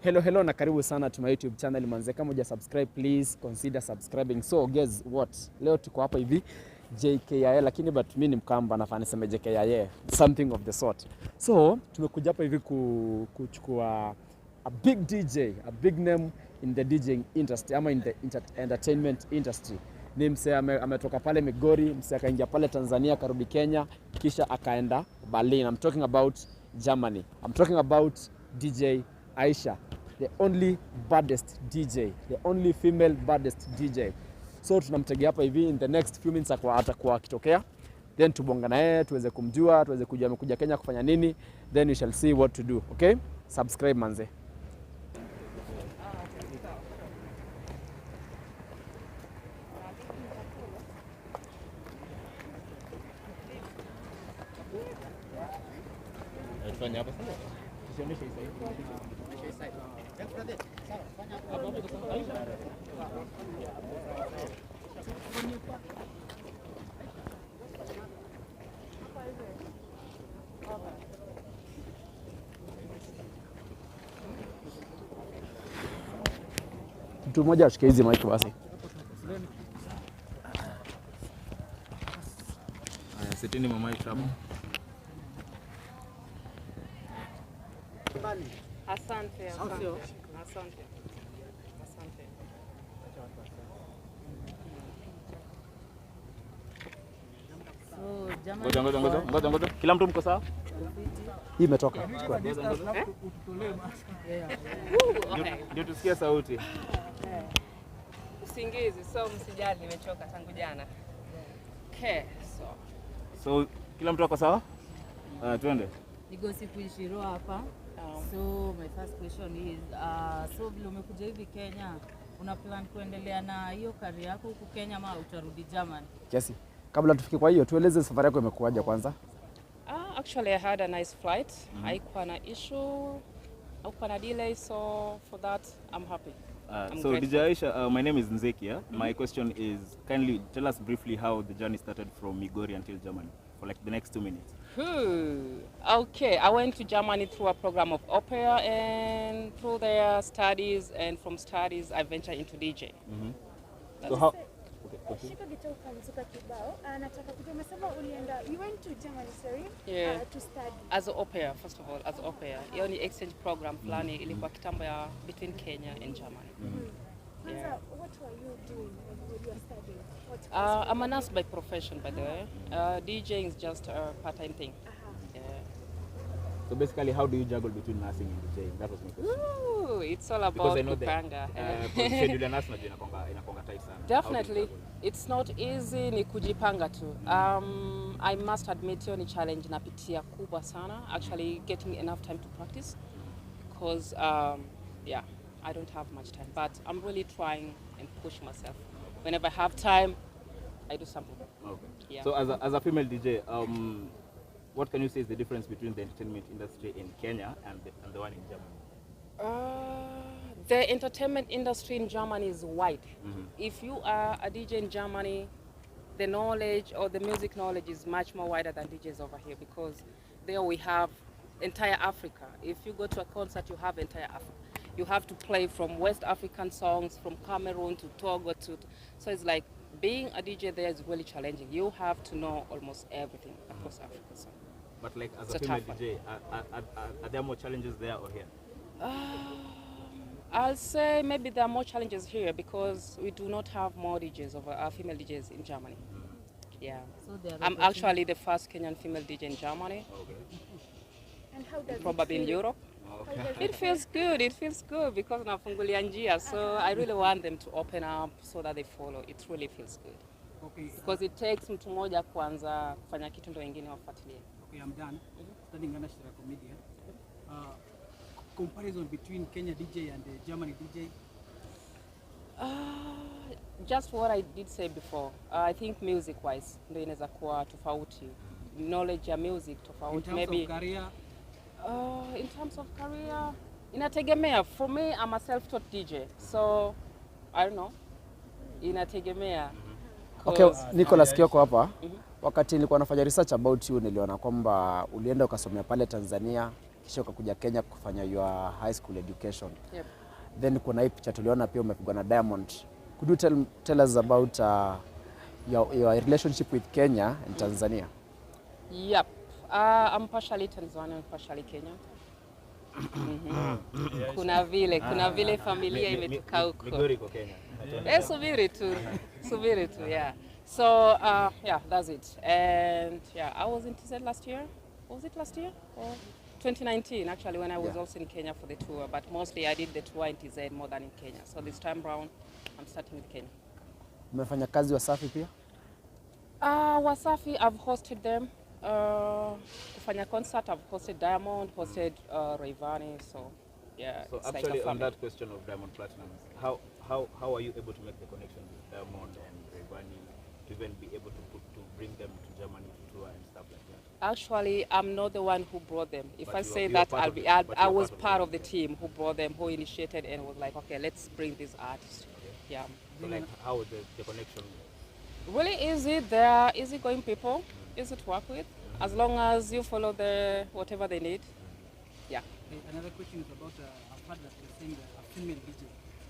Hello na karibu sana to my YouTube channel manze. Kama huja subscribe please consider subscribing. So guess what? Leo tuko hapa hivi JKIA, lakini but mimi ni Mkamba nafaa niseme JKIA, something of the sort. So tumekuja hapa hivi kuchukua a big DJ, a big name in the DJing industry ama in the entertainment industry. Ni msee ametoka pale Migori, msee akaingia pale Tanzania, akarudi Kenya, kisha akaenda Berlin. I'm talking about Germany. I'm talking about DJ AISHER, the only baddest DJ, the only female baddest DJ. So tunamtegea hapa hivi, in the next few minutes atakuwa akitokea, then tubonga na yeye tuweze kumjua, tuweze kujua amekuja Kenya kufanya nini, then we shall see what to do. Okay, subscribe manze. Fanya hapa sasa. Tusionyeshe hii side. Sawa, fanya hapo mtu mmoja ashike hizi mic basi. Haya, seteni mama mic hapo. Asante. Asante. Ngoja. Kila mtu mko sawa? Hii imetoka. Ndio tusikie sauti. Usingizi, so msijali nimechoka tangu jana. Okay, So kila mtu ako sawa? Twende. Niko siku 20 hapa. So my first question is so vile umekuja hivi Kenya, una plan kuendelea na hiyo career yako huku Kenya ama utarudi Germany? Kiasi. Kabla tufike kwa hiyo, tueleze safari yako imekuaje kwanza? Actually I had a nice flight. Haikuwa na issue, haikuwa na delay, so for that I'm happy. So DJ AISHER, my name is Nzekia. My question is, kindly tell us briefly how the journey started from Migori until Germany for like the next 2 minutes. Okay, I went to Germany through a program of opera, and through their studies, and from studies I ventured into DJ. So how? You went to Germany, sorry? Yeah. To study. As an opera, first of all, as an opera. The only exchange program plan ilikuwa kitambo ya between Kenya and Germany. Yeah. What were you doing when you were studying? I'm a nurse by profession, by the way. DJing is just a part-time thing. Yeah. So basically, how do you juggle between nursing and DJing? That was my question. Ooh, it's all about kupanga. Definitely, it's not easy, ni kujipanga tu. I must admit hiyo ni challenge napitia kubwa sana, actually getting enough time to practice, because yeah, I don't have much time, but I'm really trying and push myself. Whenever I have time, I do something. Okay. Yeah. So as a female DJ, what can you say is the difference between the entertainment industry in Kenya and the one in Germany? The entertainment industry in Germany is wide. If you are a DJ in Germany, the knowledge or the music knowledge is much more wider than DJs over here, because there we have entire Africa. If you go to a concert, you have entire Africa. You have to play from West African songs, from Cameroon to Togo so it's like being a DJ there is really challenging. You have to know almost everything across Africa. So. But like as a female DJ, are there more challenges there or here? I'll say maybe there are more challenges here because we do not have more DJs over our female DJs in Germany. Yeah. So I'm actually the first Kenyan female DJ in Germany. Okay. And how does probably in Europe. Okay. It feels good because nafungulia njia, so I really want them to open up so that they follow. It really feels good. Okay. Because it takes mtu mmoja kwanza kufanya kitu ndio wengine wafuatilie. Okay, I'm done. Studying under Shirako Media. Comparison between Kenya DJ and the Germany DJ? Just what I did say before. I think music-wise, ndio inaweza kuwa tofauti. Knowledge ya music tofauti. In terms of career? In terms of career, inategemea. For me, I'm a self-taught DJ, so I don't know. Inategemea. Okay, Nicholas Kioko hapa. Wakati nilikuwa nafanya research about you, niliona kwamba ulienda ukasomea pale Tanzania, kisha ukakuja Kenya kufanya your high school education. Yep. Then kuna hii picha tuliona pia umepigwa na Diamond. Could you tell us about your relationship with Kenya and Tanzania? Yep. I'm partially Tanzanian, partially Kenyan. Kuna vile familia imetoka huko. Migori iko Kenya. Subiri tu, yeah. So, yeah, that's it. And yeah, I was in TZ last year. Was it last year? Or 2019, actually, when I was also in Kenya for the tour. But mostly I did the tour in TZ more than in Kenya. So this time round, I'm starting with Kenya. Umefanya kazi Wasafi pia? Wasafi, I've hosted them. Kufanya concert, I've hosted Diamond, hosted Rayvanny, so yeah. So it's actually, like on that question of Diamond Platinums, how are you able to make the connection with Diamond and Rayvanny to even be able to bring them to Germany to tour and stuff like that? Actually, I'm not the one who brought them. If But I you say are that, part I'll of be. it. I But was you're part of the team who brought them, who initiated, and was like, okay, let's bring this artist. Yeah. So like, how is the connection? Really easy. They're easygoing people, easy to work with, as long as you follow whatever they need. Yeah. Another question is about, I've heard that you're saying that a female DJ.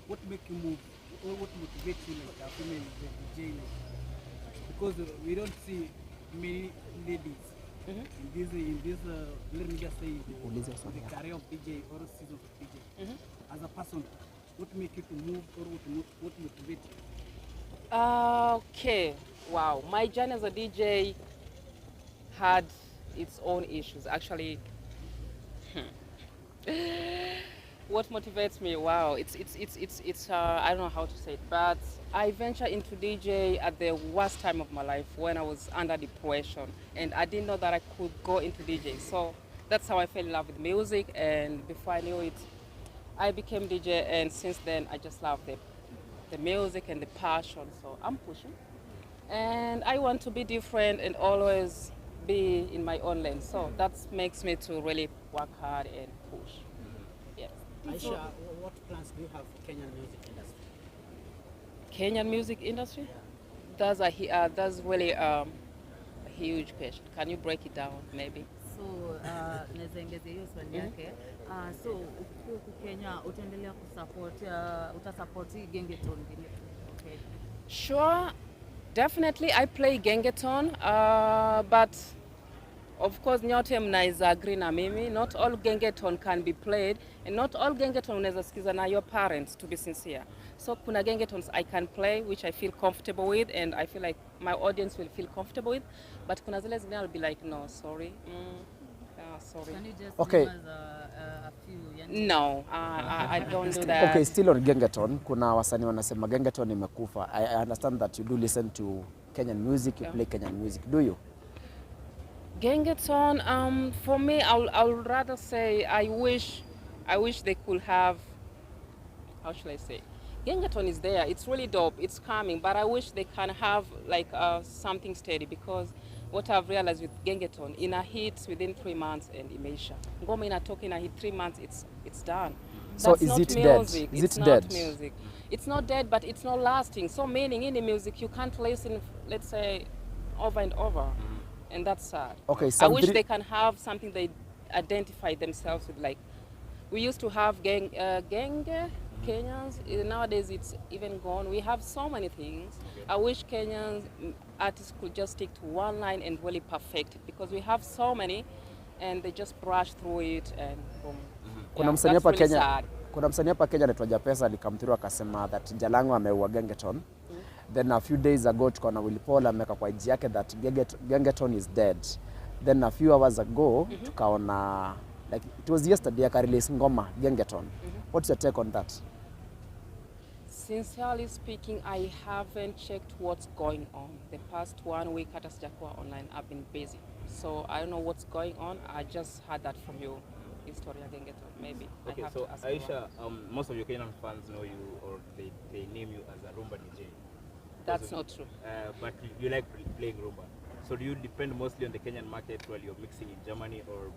What make you move, or what motivates you like a female DJ? Like, because we don't see many ladies in this let me just say, the career of DJ or season of DJ. As a person, what make you to move, or what motivates you? Okay. Wow. My journey as a DJ had its own issues. Actually, what motivates me? Wow, it's I don't know how to say it, but I ventured into DJ at the worst time of my life when I was under depression, and I didn't know that I could go into DJ. So that's how I fell in love with music, and before I knew it, I became DJ, and since then I just love the music and the passion. So I'm pushing, and I want to be different and always be in my own lane. So that makes me to really work hard and push. Yeah. Aisha, what plans do you have for Kenyan music industry? Kenyan music industry? That's really a huge question. Can you break it down, maybe? So naweza ongezea hiyo swali yake. So ukiwa huku Kenya utaendelea kusupport utasupport hii Gengetone vile. Okay. Sure, definitely I play Gengetone, but of course nyote mnaweza agree na mimi, not all Gengetone can be played, and not all Gengetone unaweza sikiza na your parents, to be sincere. So kuna Gengetones I can play which I feel comfortable with, and I feel like my audience will feel comfortable with, but kuna zile zingine I'll be like, no, sorry. Sorry. Can you just Okay. give us a few? No, I don't do that. Okay, still on Gengetone, kuna wasanii wanasema Gengetone imekufa. I understand that you do listen to Kenyan music, you play Kenyan music. Do you? Gengetone, for me, I'll rather say I wish they could have, how should I say? Gengetone is there, it's really dope, it's coming, but I wish they can have like something steady, because what I've realized with Gengetone, in a hit within 3 months and MEJJA. Ngoma inatoka in a hit 3 months, it's done. So That's is not it music. dead? Is it's it not dead? music. It's not dead, but it's not lasting. So meaning in the music, you can't listen, let's say, over and over. And that's sad. Okay, I wish they can have something they identify themselves with. Like, we used to have Kenyans. Nowadays, it's even gone. We have so many things. I wish Kenyans artists could just stick to one line and really perfect it, because we have so many, and they just brush through it and boom. Kuna msanii hapa Kenya, kuna msanii hapa Kenya anaitwa Japesa alikamthuru akasema that Jalango ameua Gengetone. Then a few days ago tukaona Willy Paul ameweka kwa IG yake that Gengetone is dead. Then a few hours ago tukaona, like it was yesterday, aka-release ngoma Gengetone. What's your take on that? Sincerely speaking, I haven't checked what's going on. The past 1 week hata sijakuwa online, I've been busy. So I don't know what's going on. I just heard that from you. History of Gengetone, maybe. Okay, I have so to ask Aisha, most of your Kenyan fans know you, or they name you as a rumba DJ. That's not true. But you like playing rumba. So do you depend mostly on the Kenyan market while you're mixing in Germany, or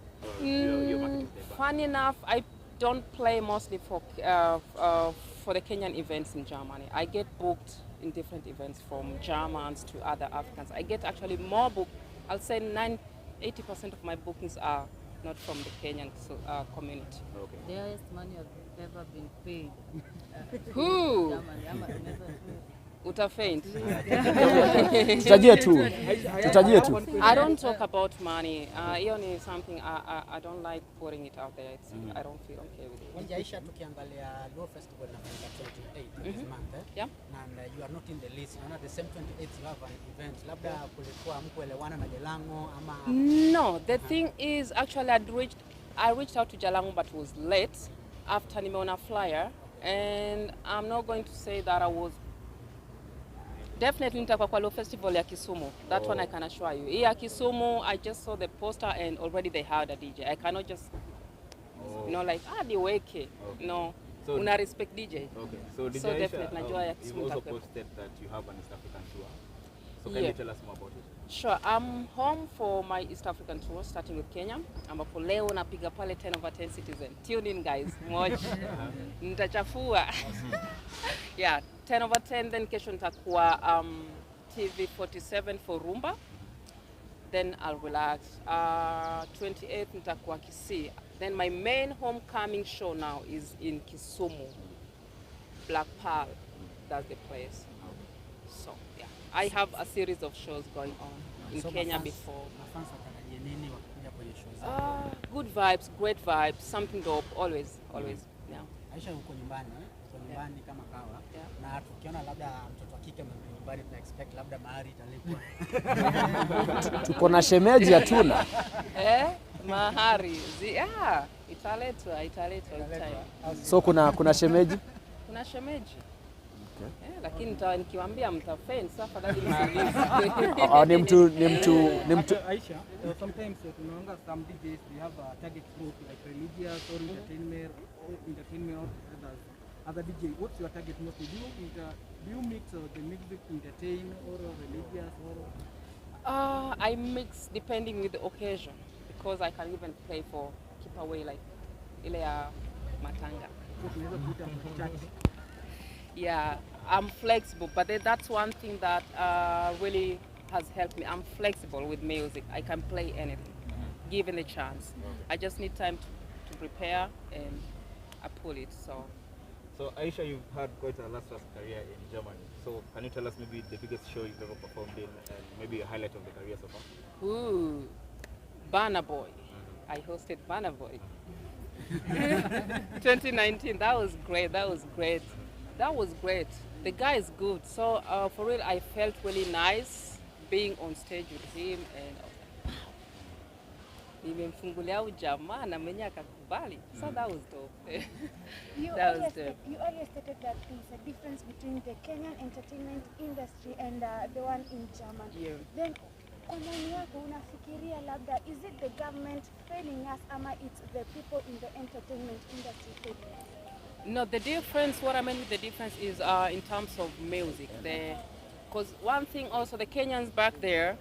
your market is there? Funny enough, I don't play mostly for the Kenyan events in Germany. I get booked in different events from Germans to other Africans. I get actually more booked. I'll say 80% of my bookings are not from the Kenyan community. Okay. The highest money I've ever been paid. Who? Germany, never Utafaint. Tutajie tu. Tutajie tu. I don't talk about money. Hiyo is something I don't like putting it out there. I don't feel okay with it. Wengi Aisha, tukiangalia Law Festival inafanyika 28 this month, Yeah. and you are not in the list. Naona the same 28 you have an event. Labda kulikuwa mkuelewana na Jalango ama No, the thing is actually I reached out to Jalango but was late after nimeona flyer, and I'm not going to say that I was definitely nitakuwa kwa Law Festival ya Kisumu. That one I can assure you. Hii ya Kisumu, I just saw the poster and already they hired a DJ. I cannot just like niweke. No. So Una respect DJ. Okay. So DJ So Aisha, definitely najua ya you Kisumu also itakuwa. posted that you have an East African tour. So can Yeah. you tell us more about it? Sure, I'm home for my East African tour starting with Kenya. Ambapo leo napiga pale 10/10 Citizen. Tune in guys. Watch. Nitachafua. Yeah, 10/10, then kesho nitakuwa TV 47 for Rumba. Then I'll relax. 28th nitakuwa Kisii. Then my main homecoming show now is in Kisumu. Black Pearl, that's the place. So yeah, I have a series of shows going on in So Kenya mafans- before. mafans watarajie nini wakikuja kwenye show zako? Good vibes, great vibes, something dope, always. Yeah. Aisha, uko nyumbani, uko nyumbani kama kawa, Yeah. na tukiona labda mtoto wa kike amerudi nyumbani, tuna expect labda mahari italipwa. Tuko na shemeji hatuna. Mahari, italetwa time. So kuna shemeji. Kuna shemeji. Lakini nikiwaambia mtafaint sasa afadhali msilize. Ni mtu Aisha, sometimes tunaona some DJs they have a target group like religious or entertainment or others. Other DJ, what's your target mostly? Do you mix the music entertain or religious or? I mix depending with the occasion because I can even play for keep away like ile ya matanga. Tunaweza kuita church. Yeah, I'm flexible, but that's one thing that really has helped me. I'm flexible with music. I can play anything, given the chance. I just need time to prepare and I pull it. So Aisha, you've had quite a illustrious career in Germany. So can you tell us maybe the biggest show you've ever performed in and maybe a highlight of the career so far? Ooh, Burna Boy. I hosted Burna Boy. 2019, that was great. The guy is good. So for real, I felt really nice being on stage with him and nimemfungulia ujamaa na mwenye akakubali. So that was dope. You earlier stated that there's a difference between the Kenyan entertainment industry and the one in Germany. Yeah. Then kwa maoni yako unafikiria labda is it the government failing us ama it's the people in the entertainment industry failing us? No, the difference, what I mean with the difference is in terms of music. Because one thing also, the Kenyans back there,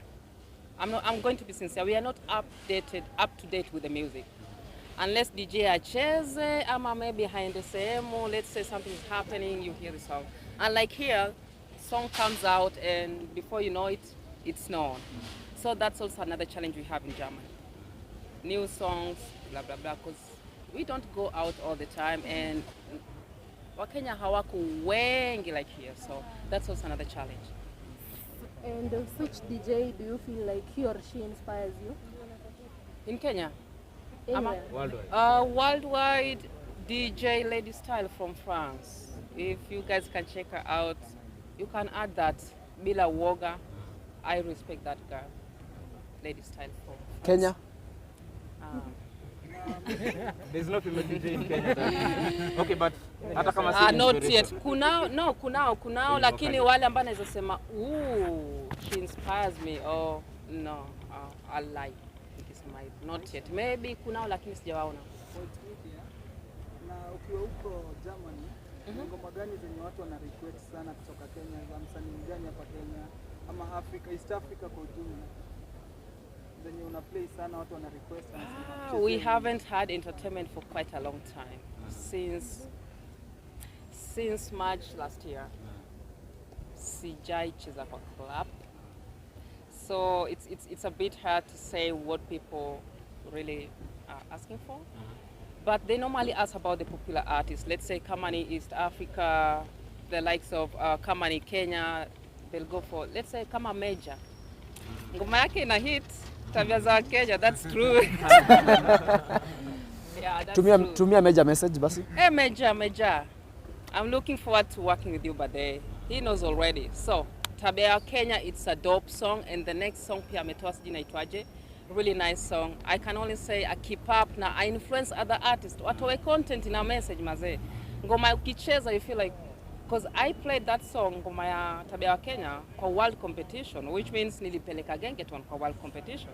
I'm going to be sincere, we are not up to date with the music. Unless DJ acheze, ama maybe haende sehemu, let's say something is happening, you hear the song. And like here, song comes out and before you know it, it's known. So that's also another challenge we have in Germany. New songs, blah, blah, blah, because we don't go out all the time and Wakenya hawako wengi like here, so that's also another challenge. And which DJ do you feel like he or she inspires you? In Kenya? Anywhere. Worldwide. Worldwide, DJ Lady Style from France. If you guys can check her out, you can add that. Bila Woga, I respect that girl. Lady Style from France. Kenya. There's no female DJ in Kenya. Okay, but hata kama si not yet. inspiration. Kunao lakini wale ambao naweza sema she inspires me or no, I like nikisema hivyo. Not yet. Maybe kunao lakini sijawaona. Na ukiwa huko Germany, ngoma gani zenye watu wana request sana kutoka Kenya, za msanii gani hapa Kenya ama Africa, East Africa kwa ujumla? Zenye una play sana watu wana request sana. We haven't had entertainment for quite a long time. Since March last year. Sijai cheza kwa club. So it's a bit hard to say what people really are asking for. But they normally ask about the popular artists. Let's say Kamani East Africa, the likes of Kamani Kenya, they'll go for, let's say kama MEJJA. Ngoma yake ina hit, tabia za Kenya, that's true. Yeah, that's true. Tumia MEJJA message basi. Hey MEJJA, I'm looking forward to working with you, but he knows already. So, Tabia Kenya, it's a dope song, and the next song pia ametoa sijui inaitwaje. Really nice song. I can only say I keep up na I influence other artists. Watoe content in a message mazee. Ngoma ukicheza you feel like, because I played that song ngoma ya Tabia Kenya kwa world competition, which means nilipeleka Gengetone kwa world competition.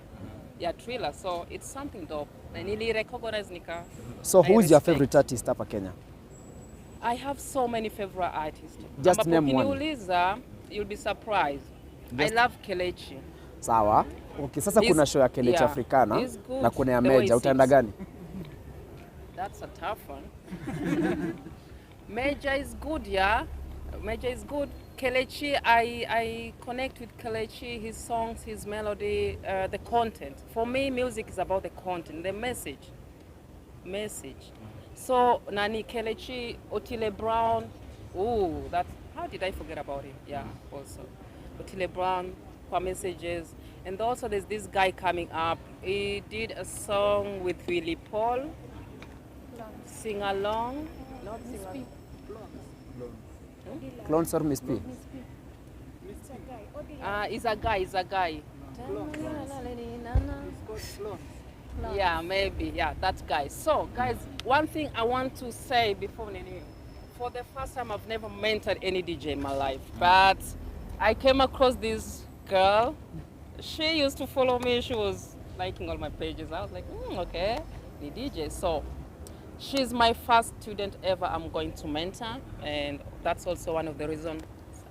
Yeah, Thriller. So it's something dope. Na nili recognize nika. So who is your favorite artist hapa Kenya? I have so many favorite artists. Just name one. Ukiniuliza, you'll be surprised. I love Kelechi. Sawa. Okay, sasa kuna show ya Kelechi Africana na kuna ya MEJJA, utaenda gani? That's a tough one. MEJJA is good, yeah. MEJJA is good. Kelechi, I connect with Kelechi, his songs, his melody, the content. For me, music is about the content, the message. So, Nani Kelechi, Otile Brown, ooh, that's, how did I forget about him? Yeah, also. Otile Brown, for messages. And also there's this guy coming up. He did a song with Willie Paul. Sing along. Not sing along. Clones or Miss P? He's a guy. Yeah, maybe. Yeah, that guy. So, guys, one thing I want to say before Nini, for the first time I've never mentored any DJ in my life, but I came across this girl. She used to follow me. She was liking all my pages. I was like, okay, the DJ. So she's my first student ever I'm going to mentor, and that's also one of the reasons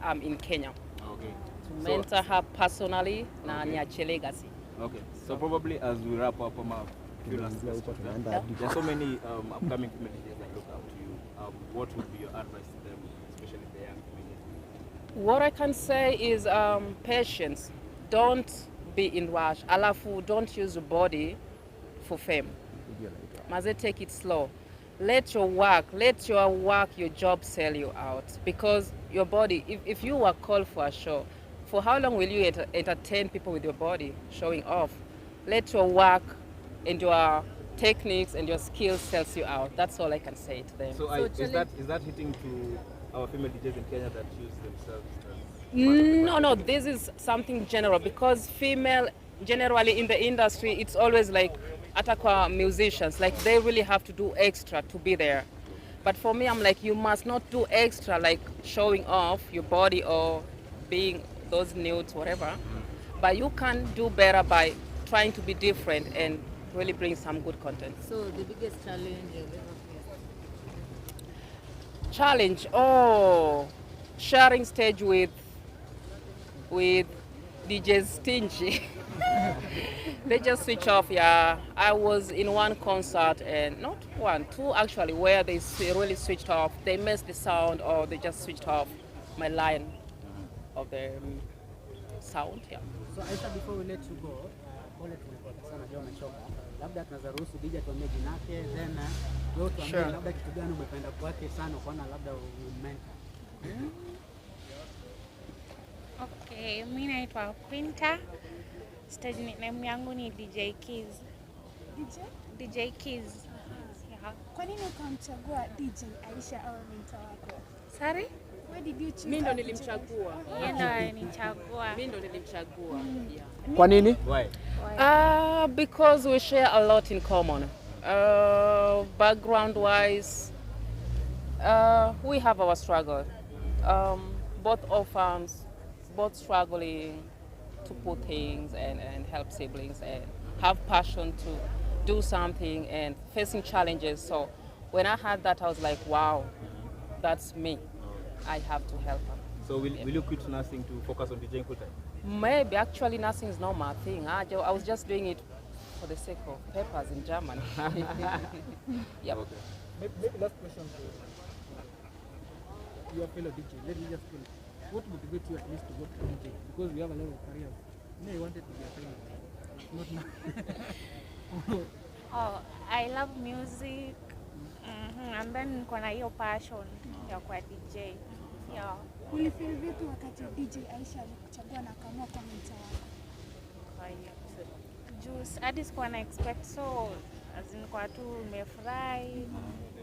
I'm in Kenya. Okay. To mentor her personally, na niache legacy. Okay. So probably as we wrap up, few last questions. There are so many upcoming female DJs that look up to you. What would be your advice to them, especially the young female? What I can say is patience. Don't be in rush. Alafu, don't use your body for fame. Maze, take it slow. Let your work, your job sell you out. Because your body, if you were called for a show, for how long will you entertain people with your body showing off? Let your work and your techniques and your skills sells you out. That's all I can say to them. So is that hitting to our female DJs in Kenya that choose themselves? No, this is something general, because female, generally in the industry, it's always like, atakwa musicians, like they really have to do extra to be there. But for me, I'm like, you must not do extra, like showing off your body or being those nudes, whatever. But you can do better by trying to be different and really bring some good content. So the biggest challenge you've ever faced? Challenge, sharing stage with DJs stingy. They just switch off, yeah. I was in one concert, and not one, two actually, where they really switched off. They missed the sound, or they just switched off my line of the sound, yeah. So Aisha, before we let you go, pole tumepata sana leo umechoka. Labda tunaweza ruhusu DJ tuambie jina lake, then wewe tuambie labda kitu gani umependa kwake sana ukaona labda umementa. Okay, mimi naitwa Quinta. Stage name yangu ni DJ Keys. DJ Keys. Kwa nini ukamchagua DJ Aisha au mentor wako? Sorry? Why did you choose? Mimi ndo nilimchagua. Yeye ndo alinichagua. Mimi ndo nilimchagua. Yeah. Kwa nini? Why? Because we share a lot in common. Background wise, we have our struggle. Both orphans, both struggling to put things and help siblings and have passion to do something and facing challenges. So when I had that, I was like, wow, that's me. I have to help her. So will you quit nursing to focus on DJing full time? Maybe. Actually, nursing is not my thing. I was just doing it for the sake of papers in Germany. Yep. Okay. Maybe last question to your fellow DJ. Let me just finish. What motivates you at least to go to DJ? Because we have a lot of careers. You know, you wanted to be a trainer. Not now. Oh, I love music. And then niko na hiyo passion ya kwa DJ. Yeah. Ulifeel vipi wakati DJ Aisha alikuchagua na akaamua kwa mta wako? Kwa hiyo juice hadi sikuwa na expect, so as in kwa tu nimefurahi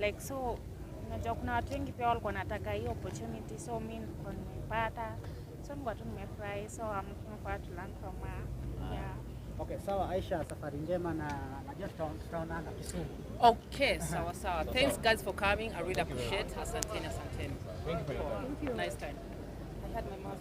like, so unajua kuna watu wengi pia walikuwa wanataka hiyo opportunity, so mimi nilikuwa nimepata, so nilikuwa tu nimefurahi, so I'm looking forward to learn from her. Yeah. Okay, sawa Aisha, safari njema na najua tutaonana Kisumu. Okay, sawa sawa. Thanks guys for coming. I really appreciate. Asanteni, asanteni. Thank you for your time. Nice time. I had my mouth.